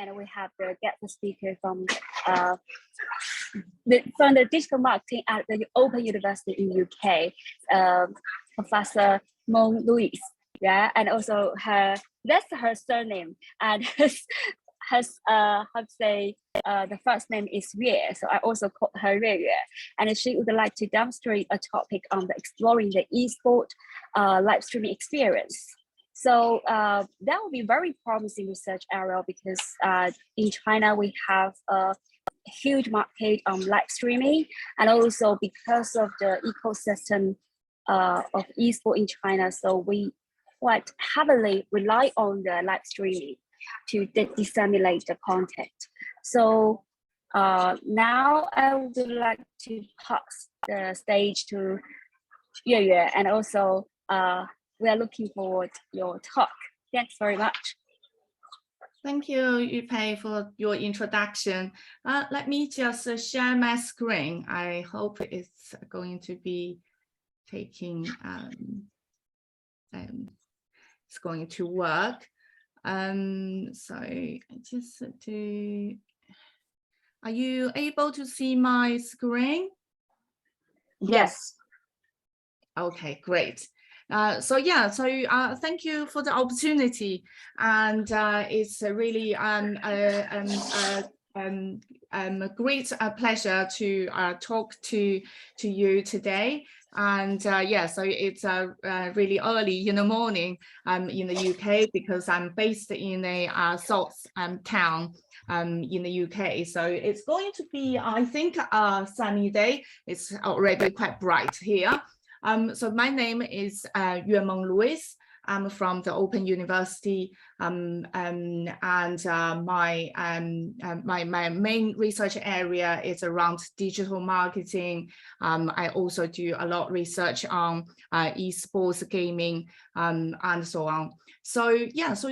and we have the guest speaker from the digital marketing at the Open University in UK, Professor Meng-Lewis. Yeah, and also that's her surname, and the first name is Yue, so I also call her Yue, and she would like to demonstrate a topic on exploring the esport live streaming experience. So that will be very promising research area because in China we have a huge market on live streaming, and also because of the ecosystem of esport in China, so we quite heavily rely on the live streaming to disseminate the content. So now I would like to pass the stage to Yue, and also we are looking forward to your talk. Thanks very much. Thank you, Yupei, for your introduction. Let me just share my screen. I hope it's going to be taking, it's going to work. So I just do, are you able to see my screen? Yes. Okay, great. Thank you for the opportunity, and it's a really great pleasure to talk to you today. And so it's really early in the morning in the UK because I'm based in a south town in the UK. So it's going to be, I think, a sunny day. It's already quite bright here. So my name is Yue Meng-Lewis. I'm from the Open University, and my main research area is around digital marketing. I also do a lot of research on esports gaming and so on. So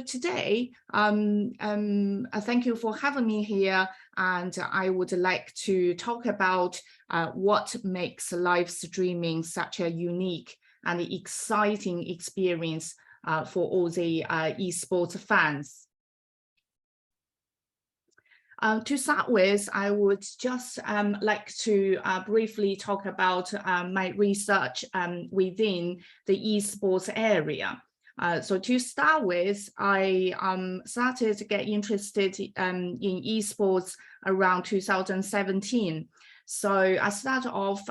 today, thank you for having me here, and I would like to talk about what makes live streaming such a unique and exciting experience for all the esports fans. To start with, I would just like to briefly talk about my research within the esports area. So to start with, I started to get interested in esports around 2017. So I started off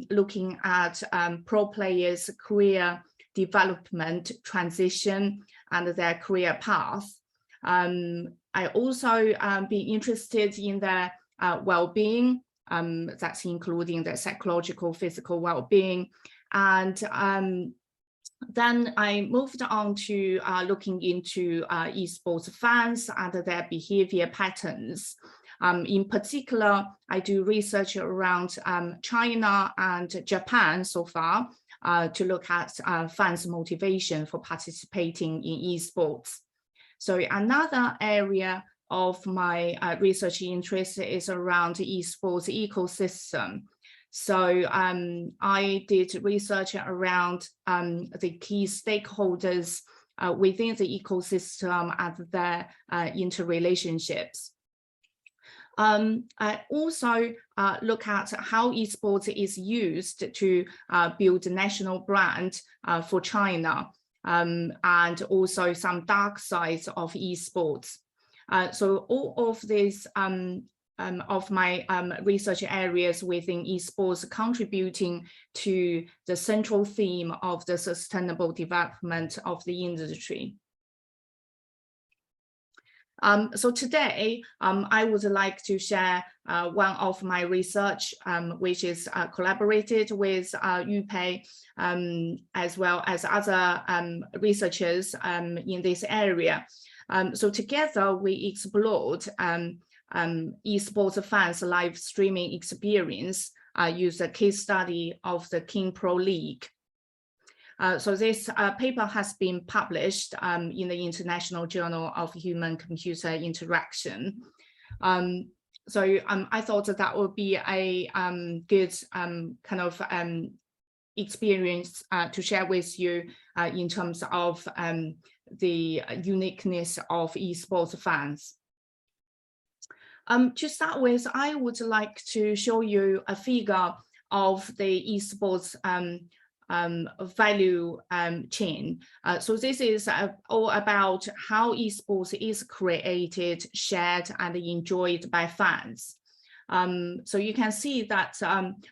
looking at pro players' career development, transition, and their career path. I also be interested in their well-being, that's including the psychological, physical well-being. And then I moved on to looking into esports fans and their behavior patterns. In particular, I do research around China and Japan so far to look at fans' motivation for participating in esports. So another area of my research interest is around the esports ecosystem. So I did research around the key stakeholders within the ecosystem and their interrelationships. I also look at how esports is used to build a national brand for China, and also some dark sides of esports. So all of these of my research areas within esports contributing to the central theme of the sustainable development of the industry. So today, I would like to share one of my research, which is collaborated with Yupei, as well as other researchers in this area. So together, we explored esports fans' live streaming experience, use a case study of the King Pro League. So this paper has been published in the International Journal of Human-Computer Interaction. So I thought that would be a good kind of experience to share with you in terms of the uniqueness of esports fans. To start with, I would like to show you a figure of the esports value chain. So this is all about how esports is created, shared, and enjoyed by fans. So you can see that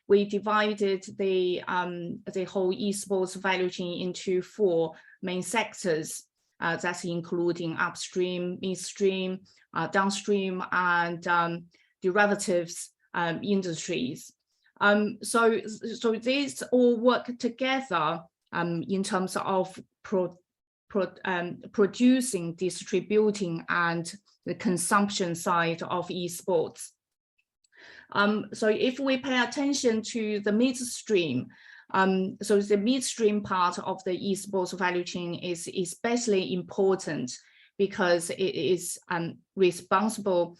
we divided the whole esports value chain into 4 main sectors. That's including upstream, midstream, downstream, and derivatives industries. So these all work together in terms of producing, distributing, and the consumption side of esports. So if we pay attention to the midstream, so the midstream part of the esports value chain is especially important because it is responsible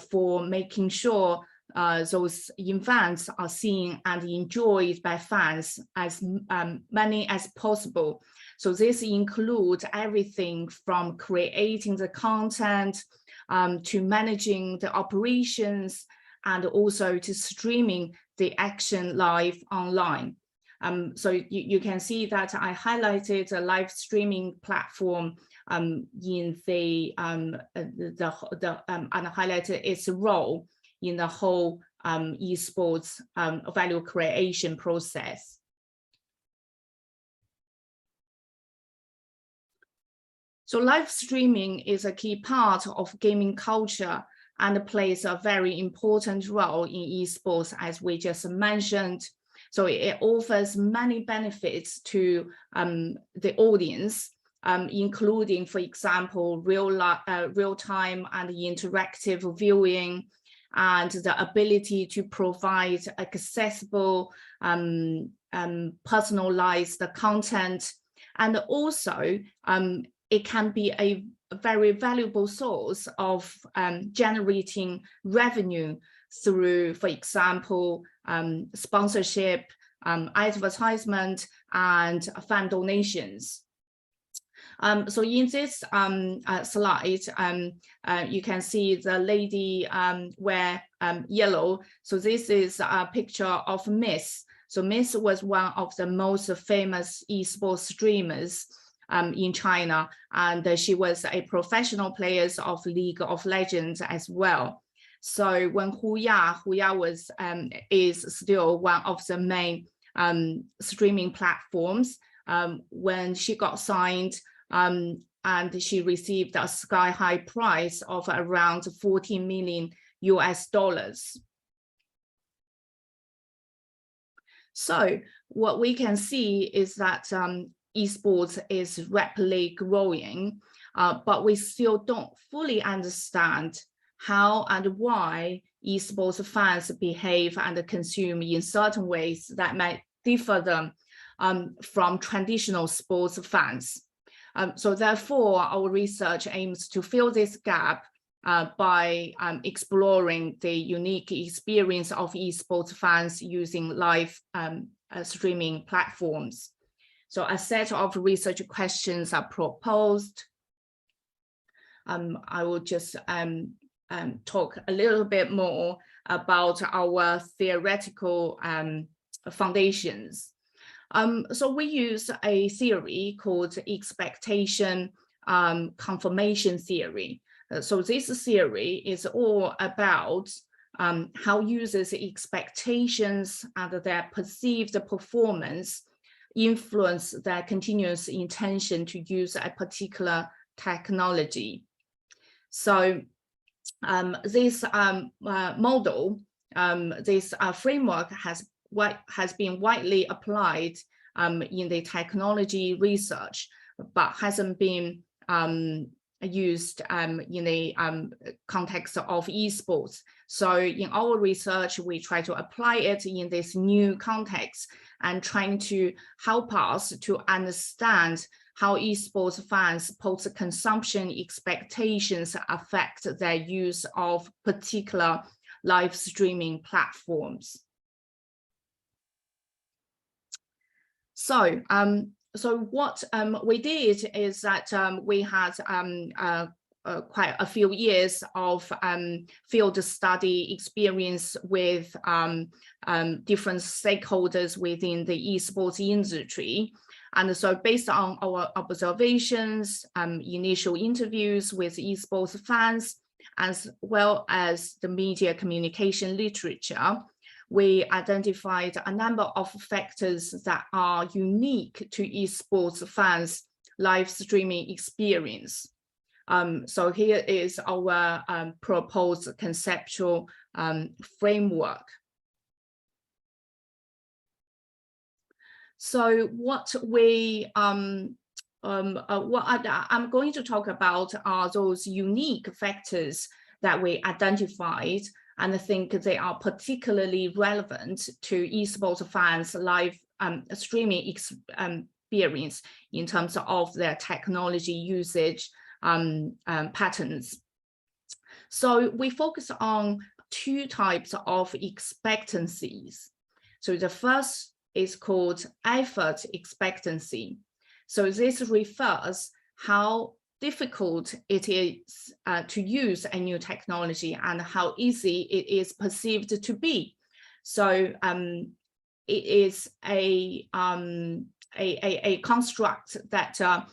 for making sure those events are seen and enjoyed by fans as many as possible. So this includes everything from creating the content to managing the operations, and also to streaming the action live online. So you can see that I highlighted a live streaming platform in and highlighted its role in the whole esports value creation process. So live streaming is a key part of gaming culture and plays a very important role in esports, as we just mentioned. So it offers many benefits to the audience, including, for example, real-time and interactive viewing, and the ability to provide accessible, personalized content. And also, it can be a very valuable source of generating revenue through, for example, sponsorship, advertisement, and fan donations. So in this slide, you can see the lady wear yellow. So this is a picture of Miss. So Miss was one of the most famous esports streamers in China, and she was a professional player of League of Legends as well. So when Huya was is still one of the main streaming platforms, when she got signed, and she received a sky-high price of around $14 million US. So what we can see is that esports is rapidly growing, but we still don't fully understand how and why esports fans behave and consume in certain ways that might differ them from traditional sports fans. So therefore, our research aims to fill this gap by exploring the unique experience of esports fans using live streaming platforms. So a set of research questions are proposed. I will just talk a little bit more about our theoretical foundations. So we use a theory called expectation confirmation theory. So this theory is all about how users' expectations and their perceived performance influence their continuous intention to use a particular technology. So this model, this framework has been widely applied in the technology research, but hasn't been used in the context of esports. So in our research, we try to apply it in this new context and trying to help us to understand how esports fans' post-consumption expectations affect their use of particular live streaming platforms. So, so what we did is that we had quite a few years of field study experience with different stakeholders within the esports industry. And so based on our observations, initial interviews with esports fans, as well as the media communication literature, we identified a number of factors that are unique to esports fans' live streaming experience. So here is our proposed conceptual framework. So what I'm going to talk about are those unique factors that we identified, and I think they are particularly relevant to esports fans' live streaming experience in terms of their technology usage patterns. So we focus on two types of expectancies. So the first is called effort expectancy. So this refers how difficult it is to use a new technology and how easy it is perceived to be. So it is a construct that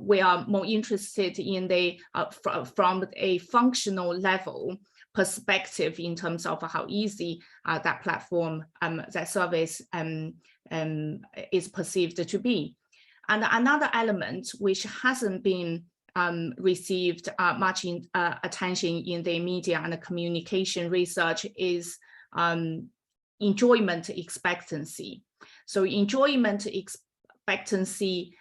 we are more interested in the from a functional level perspective in terms of how easy that platform, that service is perceived to be. And another element which hasn't been received much attention in the media and the communication research is enjoyment expectancy. So enjoyment expectancy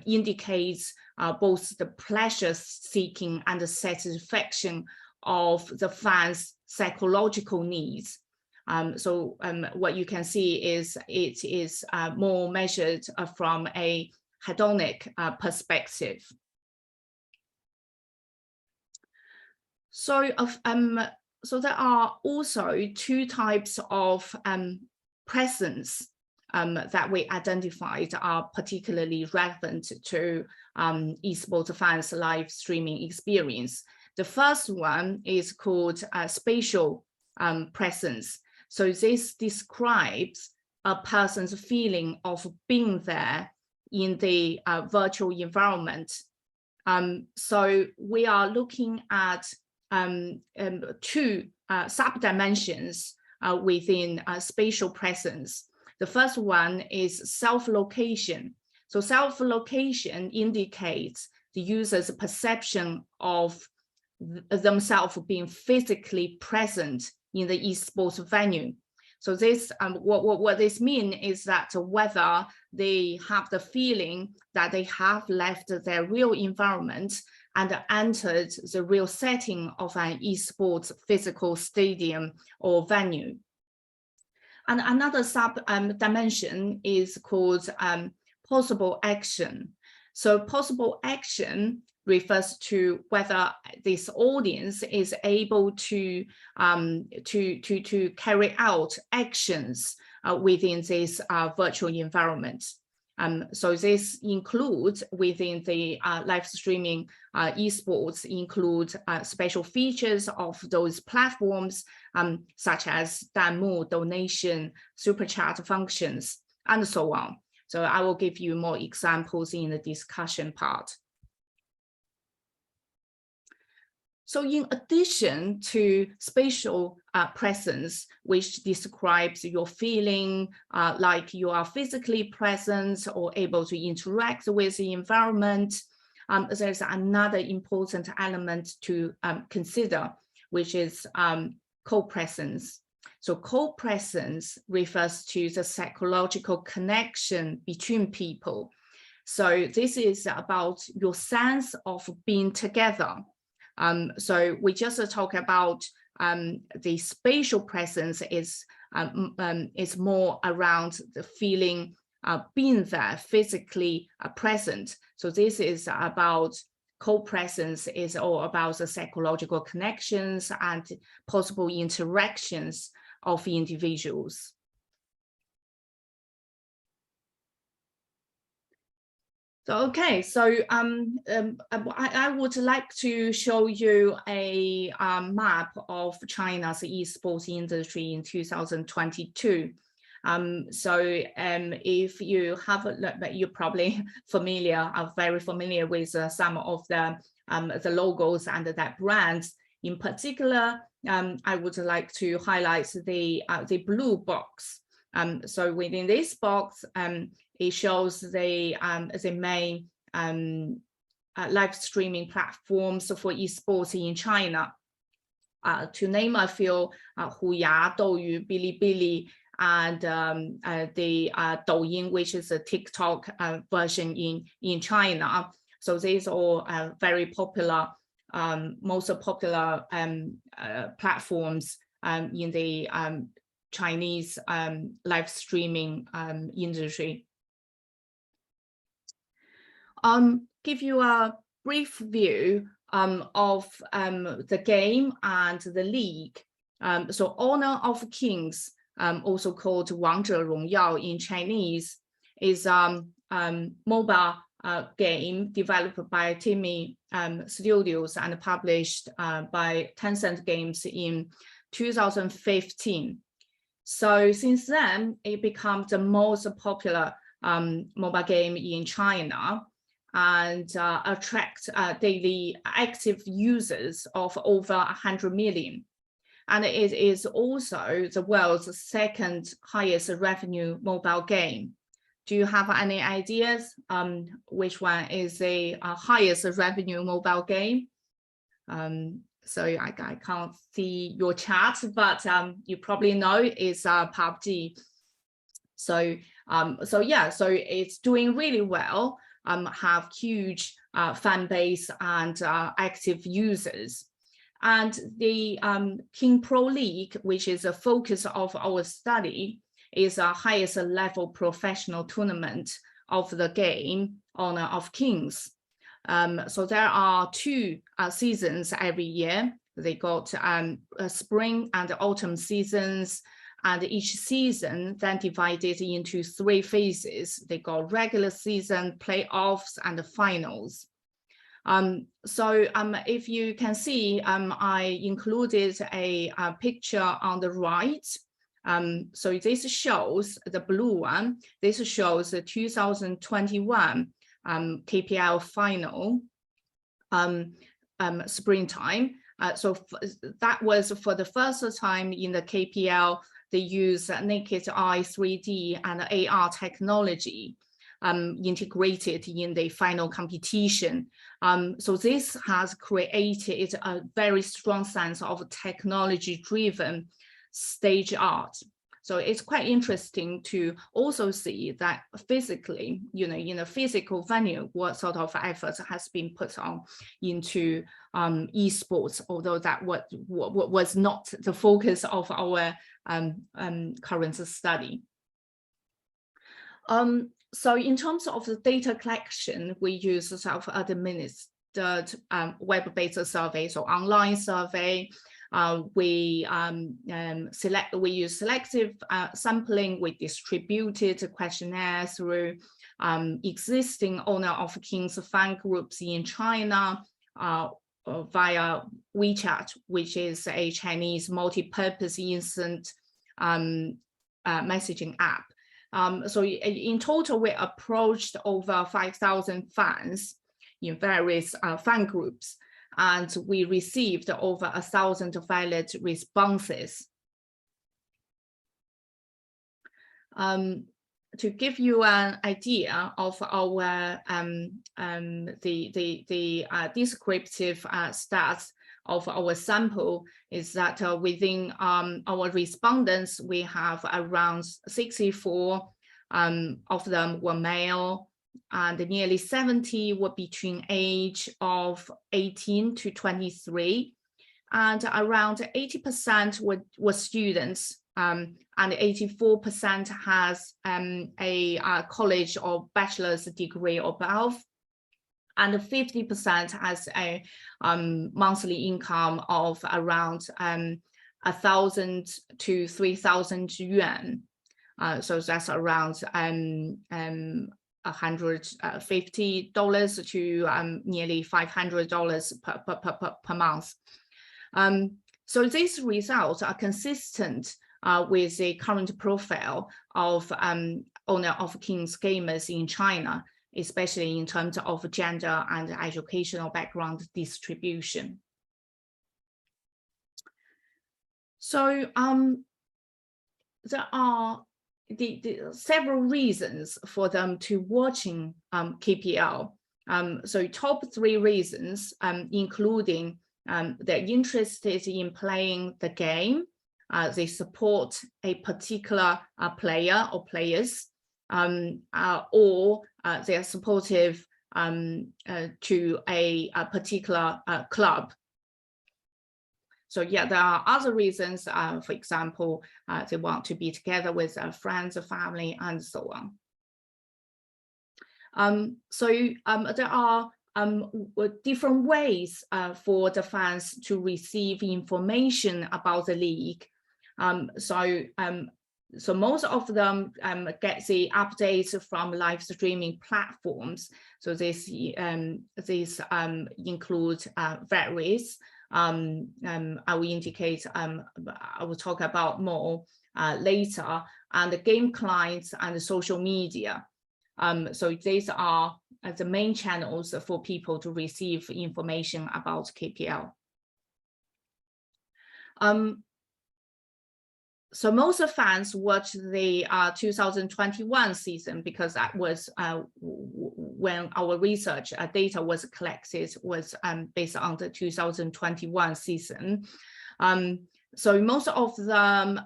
indicates both the pleasure seeking and the satisfaction of the fans' psychological needs. So what you can see is it is more measured from a hedonic perspective. So there are also two types of presence that we identified are particularly relevant to esports fans' live streaming experience. The first one is called spatial presence. So this describes a person's feeling of being there in the virtual environment. So we are looking at two sub-dimensions within spatial presence. The first one is self-location. So self-location indicates the user's perception of themselves being physically present in the esports venue. So this, what this means is that whether they have the feeling that they have left their real environment and entered the real setting of an esports physical stadium or venue. And another sub-dimension is called possible action. So possible action refers to whether this audience is able to carry out actions within this virtual environment. So this includes within the live streaming esports include special features of those platforms such as Danmu, donation, super chat functions, and so on. So I will give you more examples in the discussion part. So in addition to spatial presence, which describes your feeling like you are physically present or able to interact with the environment, there's another important element to consider, which is co-presence. So co-presence refers to the psychological connection between people. So this is about your sense of being together. So we just talk about the spatial presence is more around the feeling being there, physically present. So this is about co-presence is all about the psychological connections and possible interactions of individuals. So, okay, so I would like to show you a map of China's esports industry in 2022. If you have, you're probably are very familiar with some of the logos and the brands. In particular, I would like to highlight the blue box. So within this box, it shows the main live streaming platforms for esports in China. To name a few, Huya, Douyu, Bilibili, and the Douyin, which is a TikTok version in China. So these are very popular, most popular platforms in the Chinese live streaming industry. Give you a brief view of the game and the league. So Honor of Kings, also called 王者荣耀 in Chinese, is mobile game developed by Timmy Studios and published by Tencent Games in 2015. So since then, it became the most popular mobile game in China, and attract daily active users of over 100 million. And it is also the world's second highest revenue mobile game. Do you have any ideas which one is the highest revenue mobile game? So I can't see your chat, but you probably know it's PUBG. So yeah, so it's doing really well. Have huge fan base and active users. And the King Pro League, which is a focus of our study, is a highest level professional tournament of the game, Honor of Kings. So there are 2 seasons every year. They got spring and autumn seasons, and each season then divided into 3 phases. They got regular season, playoffs, and the finals. If you can see, I included a picture on the right. So this shows the blue one. This shows the 2021 KPL final springtime. So that was for the first time in the KPL. They use naked eye 3D and AR technology integrated in the final competition. So this has created a very strong sense of technology-driven stage art. So it's quite interesting to also see that physically, in a physical venue, what sort of efforts has been put on into esports, although that was not the focus of our current study. So in terms of the data collection, we use self-administered web-based survey, so online survey. We use selective sampling. We distributed questionnaires through existing Honor of Kings fan groups in China via WeChat, which is a Chinese multi-purpose instant messaging app. So in total, we approached over 5,000 fans in various fan groups, and we received over 1,000 valid responses. To give you an idea of our descriptive stats of our sample, is that within our respondents, we have around 64 of them were male, and nearly 70 were between age of 18 to 23, and around 80% were students, and 84% has a college or bachelor's degree or above, and 50% has a monthly income of around 1,000 to 3,000 yuan. So that's around $150 to nearly $500 per month. So these results are consistent with the current profile of owner of King's gamers in China, especially in terms of gender and educational background distribution. So there are several reasons for them to watching KPL. So top 3 reasons, including they're interested in playing the game, they support a particular player or players, or they are supportive to a particular club. So yeah, there are other reasons, for example, they want to be together with friends, family, and so on. There are different ways for the fans to receive information about the league. So most of them get the updates from live streaming platforms. So this include various. I will indicate, I will talk about more later, and the game clients and the social media. So these are the main channels for people to receive information about KPL. So most fans watched the 2021 season because that was when our research data was collected, was based on the 2021 season. So most of them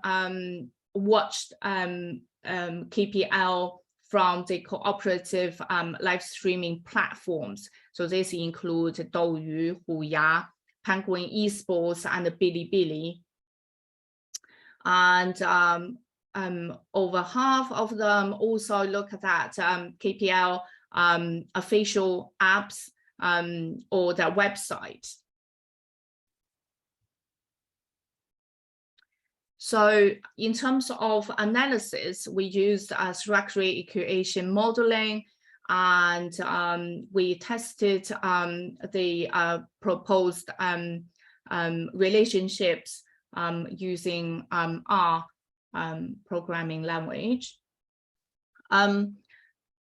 watched KPL from the cooperative live streaming platforms. So this include Douyu, Huya, Penguin Esports, and Bilibili. And over half of them also look at that KPL official apps or their website. So in terms of analysis, we used structural equation modeling, and we tested the proposed relationships using R programming language.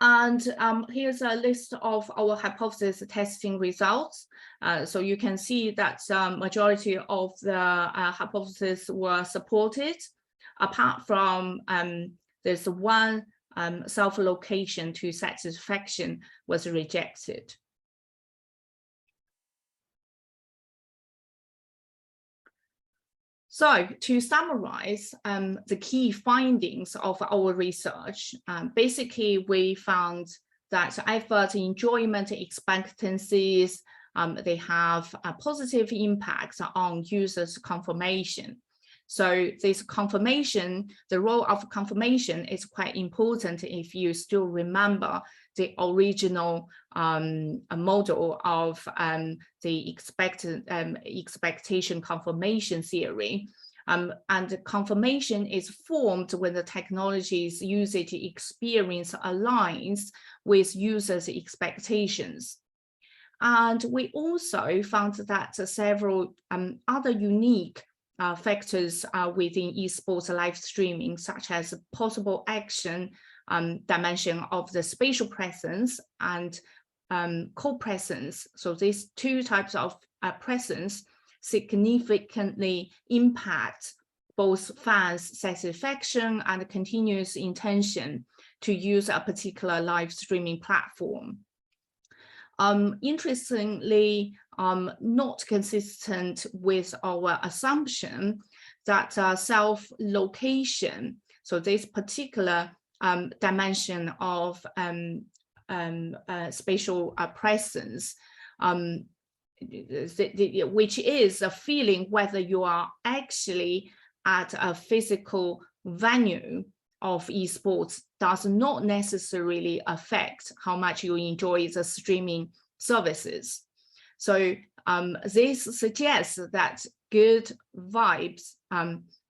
Here's a list of our hypothesis testing results. So you can see that majority of the hypotheses were supported, apart from there's one self-location to satisfaction was rejected. So to summarize the key findings of our research, basically we found that effort, enjoyment, expectancies, they have a positive impact on users' confirmation. So this confirmation, the role of confirmation is quite important if you still remember the original model of the expectation confirmation theory. And the confirmation is formed when the technology's usage experience aligns with users' expectations. And we also found that several other unique factors within esports live streaming, such as possible action dimension of the spatial presence and co-presence. So these two types of presence significantly impact both fans' satisfaction and continuous intention to use a particular live streaming platform. Interestingly, not consistent with our assumption that self-location, so this particular dimension of spatial presence, which is a feeling whether you are actually at a physical venue of esports, does not necessarily affect how much you enjoy the streaming services. So this suggests that good vibes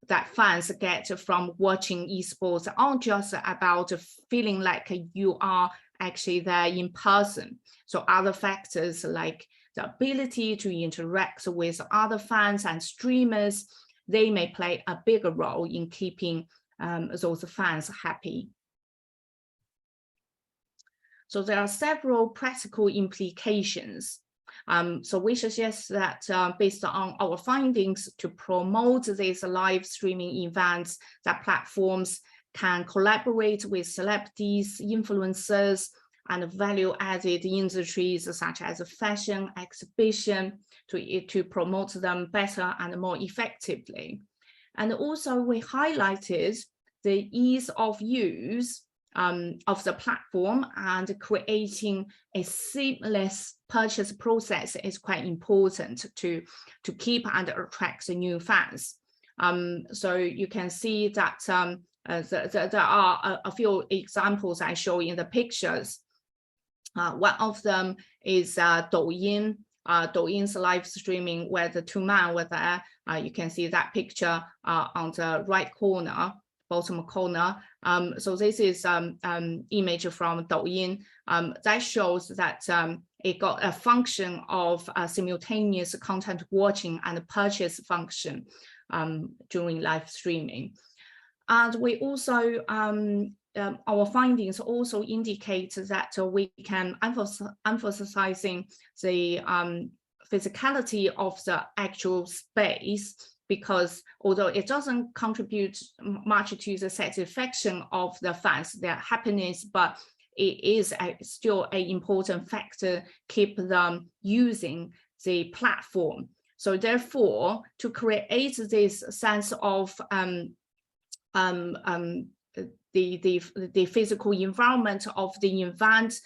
that fans get from watching esports aren't just about feeling like you are actually there in person. So other factors like the ability to interact with other fans and streamers, they may play a bigger role in keeping those fans happy. So there are several practical implications. So we suggest that based on our findings, to promote these live streaming events, that platforms can collaborate with celebrities, influencers, and value-added industries such as fashion, exhibition, to promote them better and more effectively. And also we highlighted the ease of use of the platform, and creating a seamless purchase process is quite important to keep and attract the new fans. So you can see that there are a few examples I show in the pictures. One of them is Douyin. Douyin's live streaming where the two men were there. You can see that picture on the right corner, bottom corner. So this is image from Douyin that shows that it got a function of simultaneous content watching and purchase function during live streaming. And we also, our findings also indicate that we can emphasizing the physicality of the actual space, because although it doesn't contribute much to the satisfaction of the fans, their happiness, but it is still an important factor keep them using the platform. So therefore, to create this sense of the physical environment of the event,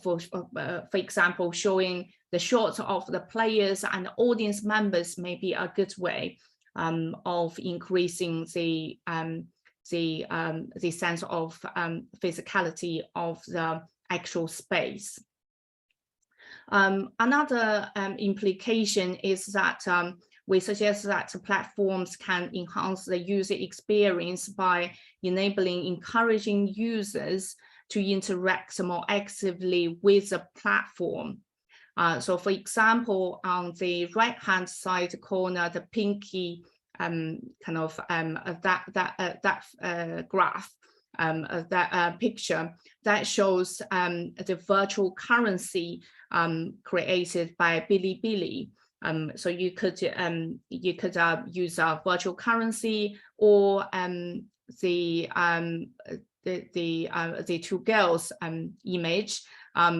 for example, showing the shots of the players and audience members may be a good way of increasing the sense of physicality of the actual space. Another implication is that we suggest that platforms can enhance the user experience by encouraging users to interact more actively with the platform. So for example, on the right-hand side corner, the pinky graph, that picture, that shows the virtual currency created by Bilibili. So you could use a virtual currency, or the two girls image.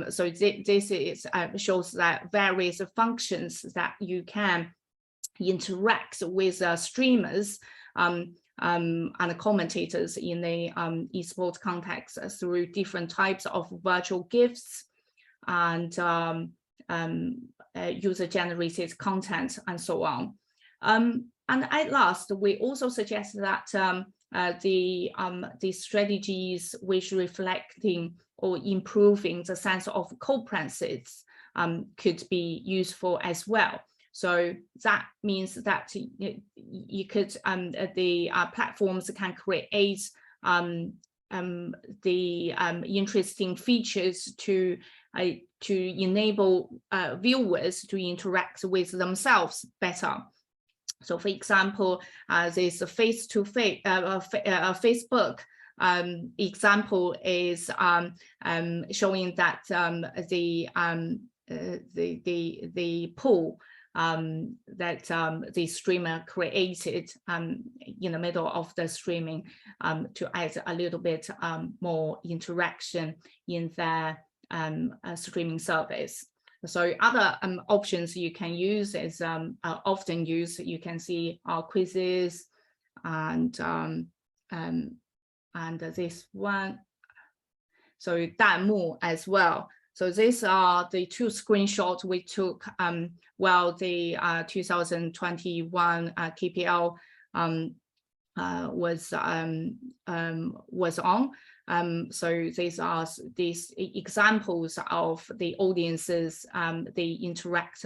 So this is shows that various functions that you can interact with streamers and commentators in the esports context through different types of virtual gifts and user-generated content and so on. And at last, we also suggest that the strategies which reflecting or improving the sense of co-presence could be useful as well. So that means that you could the platforms can create the interesting features to enable viewers to interact with themselves better. So for example, this face-to-face Facebook example is showing that the pool that the streamer created in the middle of the streaming to add a little bit more interaction in their streaming service. So other options you can use is often used. You can see our quizzes and this one. So Danmu as well. So these are the two screenshots we took while the 2021 KPL was on. So these are these examples of the audiences, they interact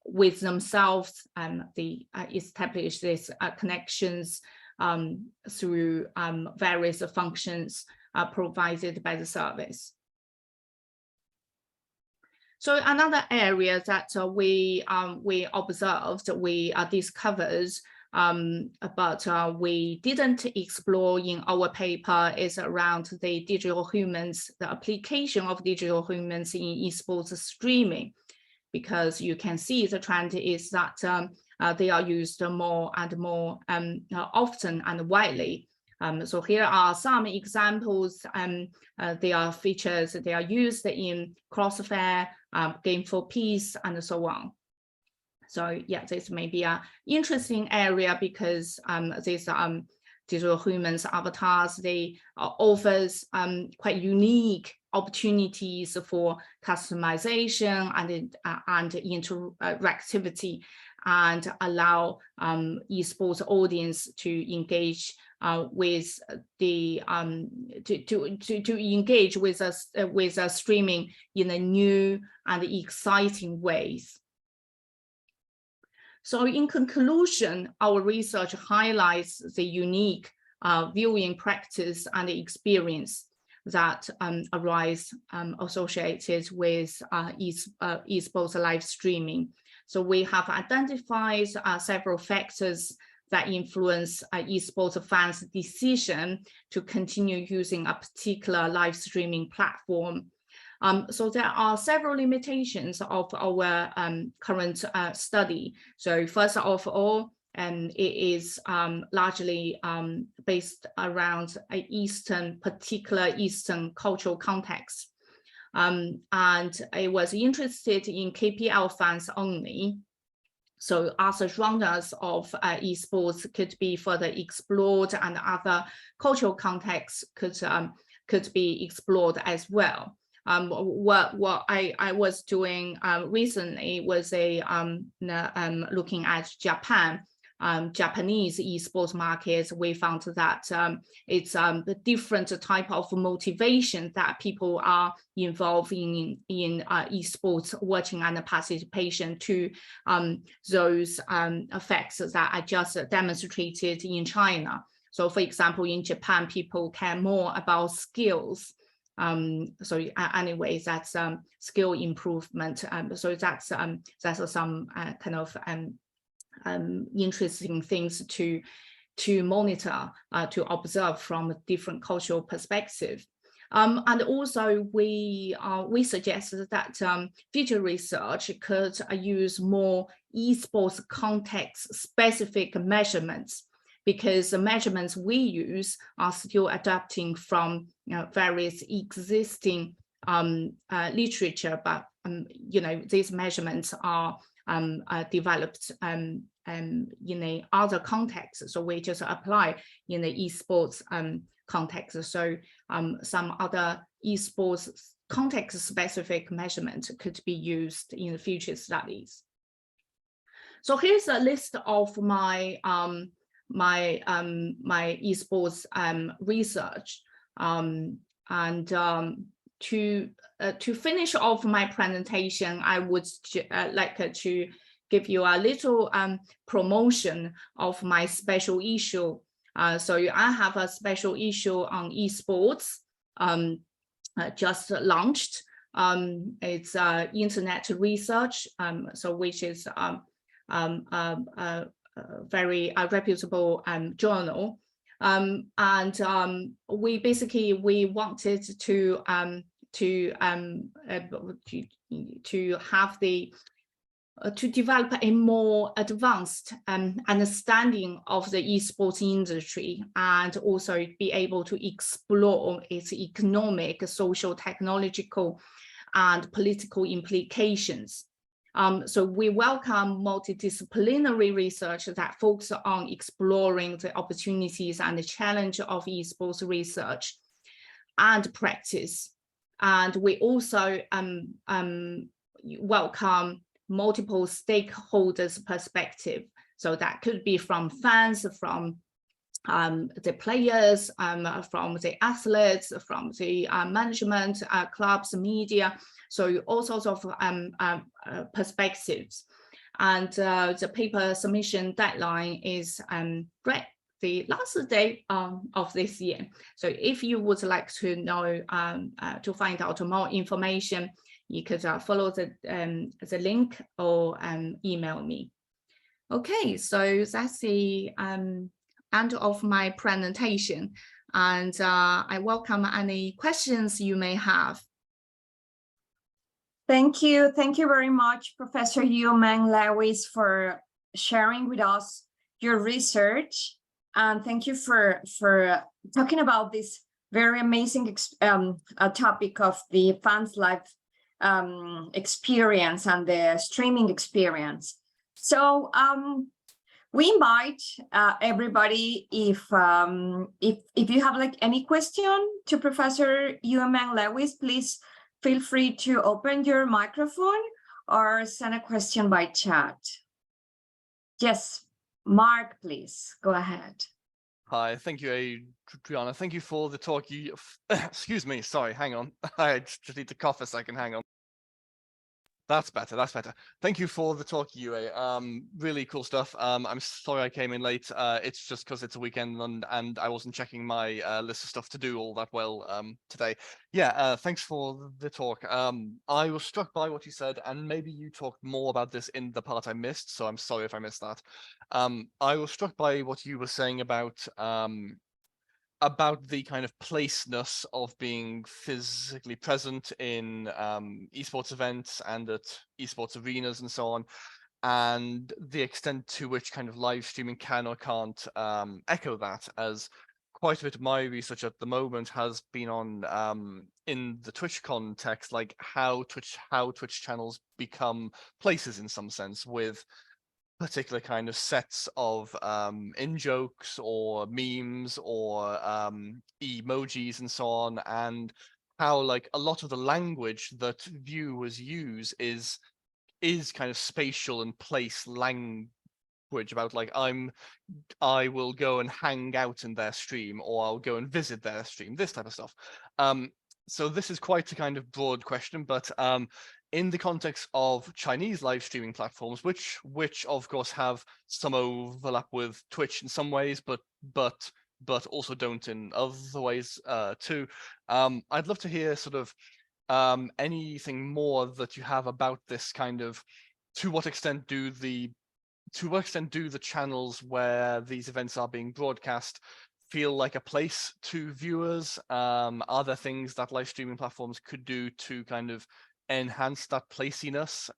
with themselves, and they establish these connections through various functions provided by the service. So another area that we observed, we discovered, but we didn't explore in our paper is around the digital humans, the application of digital humans in esports streaming, because you can see the trend is that they are used more and more often and widely. So here are some examples. They are features, they are used in Crossfire, Game for Peace, and so on. So yeah, this may be an interesting area because these digital humans avatar, they offers quite unique opportunities for customization and interactivity, and allow esports audience to engage with the to engage with us with streaming in a new and exciting ways. So in conclusion, our research highlights the unique viewing practice and experience that arise associated with esports live streaming. So we have identified several factors that influence esports fans' decision to continue using a particular live streaming platform. So there are several limitations of our current study. So first of all, it is largely based around a particular Eastern cultural context. And it was interested in KPL fans only. So other genres of esports could be further explored, and other cultural contexts could be explored as well. What I was doing recently was looking at Japan. Japanese esports markets, we found that it's a different type of motivation that people are involved in esports watching and participation to those effects that I just demonstrated in China. So for example, in Japan, people care more about skills. So anyway, that's skill improvement. So that's some kind of interesting things to monitor, to observe from a different cultural perspective. And also we suggested that future research could use more esports context specific measurements, because the measurements we use are still adapting from various existing literature, but these measurements are developed in other contexts. So we just apply in the esports context. So some other esports context specific measurement could be used in future studies. So here's a list of my my esports research, and to finish off my presentation, I would like to give you a little promotion of my special issue. So I have a special issue on esports just launched. It's internet research, so which is very reputable journal, and we wanted to have the to develop a more advanced understanding of the esports industry, and also be able to explore its economic, social, technological, and political implications. So we welcome multidisciplinary research that focuses on exploring the opportunities and the challenge of esports research and practice. And we also welcome multiple stakeholders' perspective. So that could be from fans, from the players, from the athletes, from the management, clubs, media. So all sorts of perspectives. And the paper submission deadline is the last day of this year. So if you would like to know, to find out more information, you could follow the link or email me. Okay, so that's the end of my presentation, and I welcome any questions you may have. Thank you very much, Professor Meng-Lewis, for sharing with us your research, and thank you for talking about this very amazing topic of the fans' live experience and the streaming experience. So we invite everybody, if you have like any question to Professor Meng-Lewis, please feel free to open your microphone or send a question by chat. Yes, Mark, please go ahead. Hi, thank you, Adriana. Thank you for the talk. Excuse me, sorry, hang on. I just need to cough a second, hang on. That's better, that's better. Thank you for the talk, Yue. Really cool stuff. I'm sorry I came in late. It's just because it's a weekend and I wasn't checking my list of stuff to do all that well today. Yeah, thanks for the talk. I was struck by what you said, and maybe you talked more about this in the part I missed, so I'm sorry if I missed that. I was struck by what you were saying about the kind of placeness of being physically present in esports events and at esports arenas and so on, and the extent to which kind of live streaming can or can't echo that, as quite a bit of my research at the moment has been on in the Twitch context, like how Twitch channels become places in some sense, with particular kind of sets of in-jokes or memes or emojis and so on, and how like a lot of the language that viewers use is kind of spatial and place language about like I will go and hang out in their stream, or I'll go and visit their stream, this type of stuff. So this is quite a kind of broad question, but in the context of Chinese live streaming platforms, which of course have some overlap with Twitch in some ways, but also don't in other ways too. I'd love to hear sort of anything more that you have about this kind of, to what extent do the channels where these events are being broadcast feel like a place to viewers? Are there things that live streaming platforms could do to kind of enhance that placiness?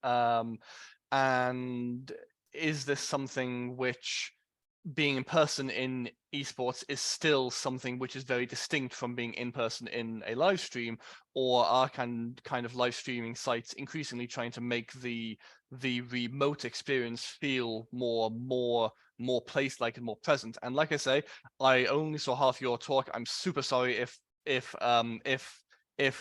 And is this something which, being in person in esports, is still something which is very distinct from being in person in a live stream, or are kind of live streaming sites increasingly trying to make the remote experience feel more place-like and more present? And like I say, I only saw half your talk. I'm super sorry if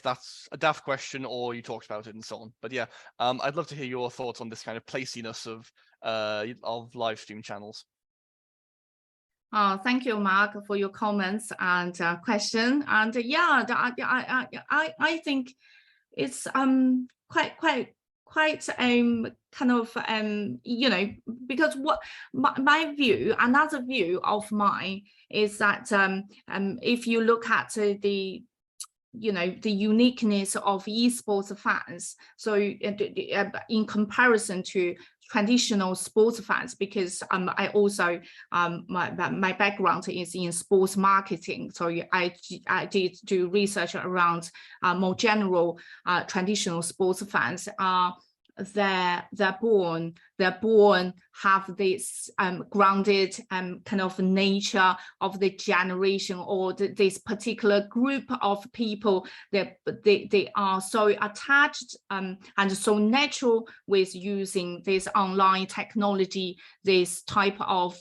that's a daft question or you talked about it and so on. But yeah, I'd love to hear your thoughts on this kind of placiness of live stream channels. Thank you, Mark, for your comments and question. And yeah, I think it's quite kind of you know, because what my view, another view of mine is that if you look at the uniqueness of esports fans, so in comparison to traditional sports fans, because I also my background is in sports marketing, so I did do research around more general traditional sports fans. They're born have this grounded kind of nature of the generation, or this particular group of people that they are so attached and so natural with using this online technology, this type of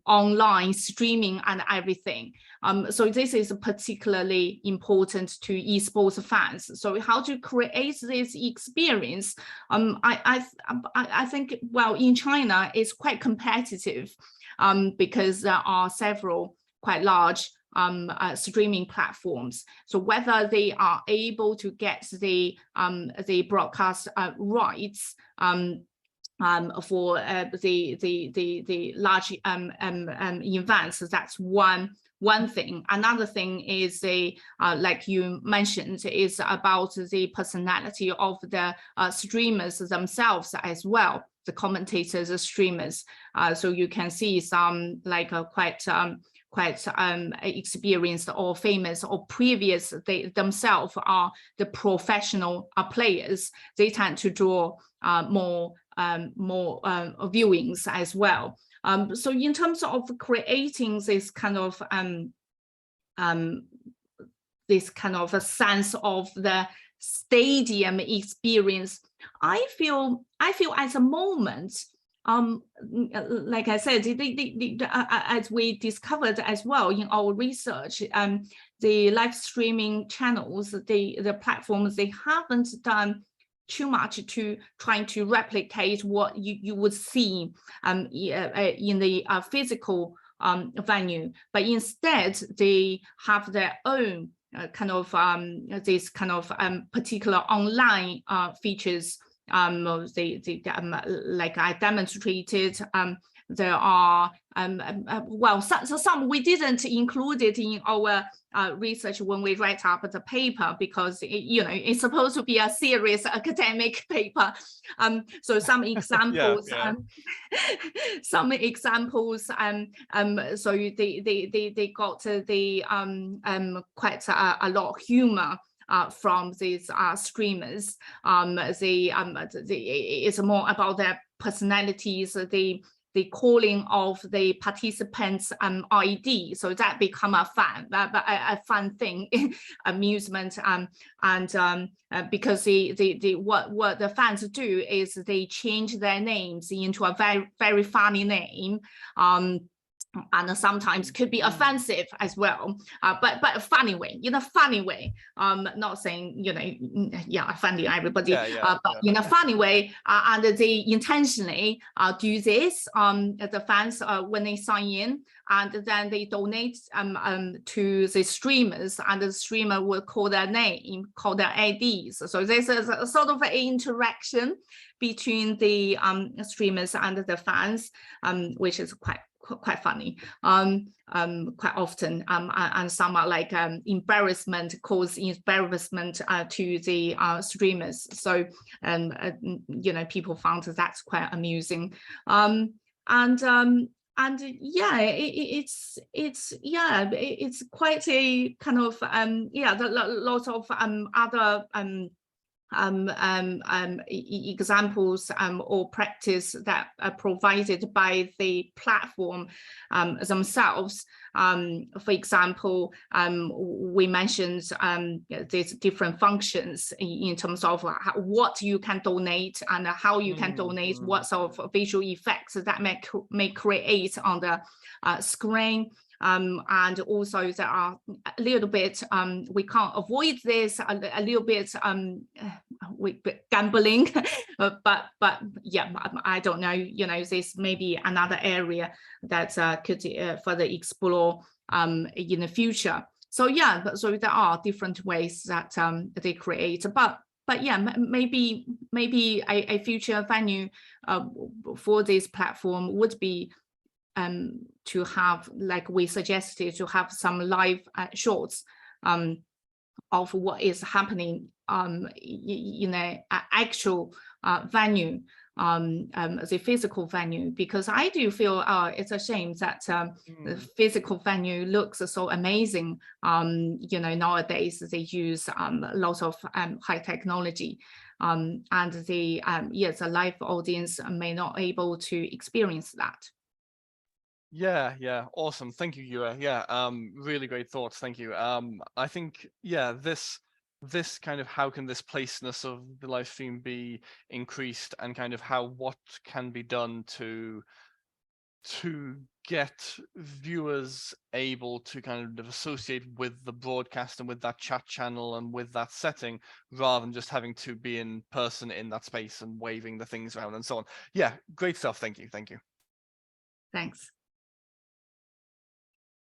online streaming and everything. So this is particularly important to esports fans. So how to create this experience? I think, well, in China it's quite competitive because there are several quite large streaming platforms. So whether they are able to get the broadcast rights for the large events. That's one thing. Another thing is like you mentioned, is about the personality of the streamers themselves as well, the commentators, the streamers. So you can see some like quite experienced or famous or previous, they themselves are the professional players. They tend to draw more viewings as well. So in terms of creating this kind of a sense of the stadium experience, I feel at the moment, like I said, as we discovered as well in our research, the live streaming channels, the platforms, they haven't done too much to trying to replicate what you would see in the physical venue, but instead they have their own kind of this kind of particular online features. Like I demonstrated, there are well, some we didn't include it in our research when we write up the paper, because it's supposed to be a serious academic paper. So some examples, some examples. So they got the quite a lot of humor from these streamers. It's more about their personalities, the calling of the participants' ID, so that become a fun thing, amusement, and because what the fans do is they change their names into a very funny name. And sometimes could be offensive as well, but a funny way, in a funny way. Not saying offending everybody, but in a funny way. And they intentionally do this. The fans when they sign in, and then they donate to the streamers, and the streamer will call their name, call their IDs. So this is a sort of an interaction between the streamers and the fans, which is quite funny, quite often, and some are like cause embarrassment to the streamers. So people found that's quite amusing, and yeah, it's quite a kind of lots of other examples or practice that are provided by the platform themselves. For example, we mentioned these different functions in terms of what you can donate and how you can donate, what sort of visual effects that may create on the screen. And also there are a little bit, we can't avoid this, a little bit gambling, but yeah, I don't know, this may be another area that could further explore in the future. So yeah, so there are different ways that they create, but yeah, maybe a future venue for this platform would be to have, like we suggested, to have some live shots of what is happening in an actual venue, the physical venue, because I do feel it's a shame that the physical venue looks so amazing. Nowadays they use lots of high technology, and the live audience may not able to experience that. Yeah, awesome. Thank you, Yue. Yeah, really great thoughts. Thank you. I think, yeah, this kind of, how can this placeness of the live stream be increased, and kind of what can be done to get viewers able to kind of associate with the broadcast and with that chat channel and with that setting, rather than just having to be in person in that space and waving the things around and so on. Yeah, great stuff. Thank you. Thanks.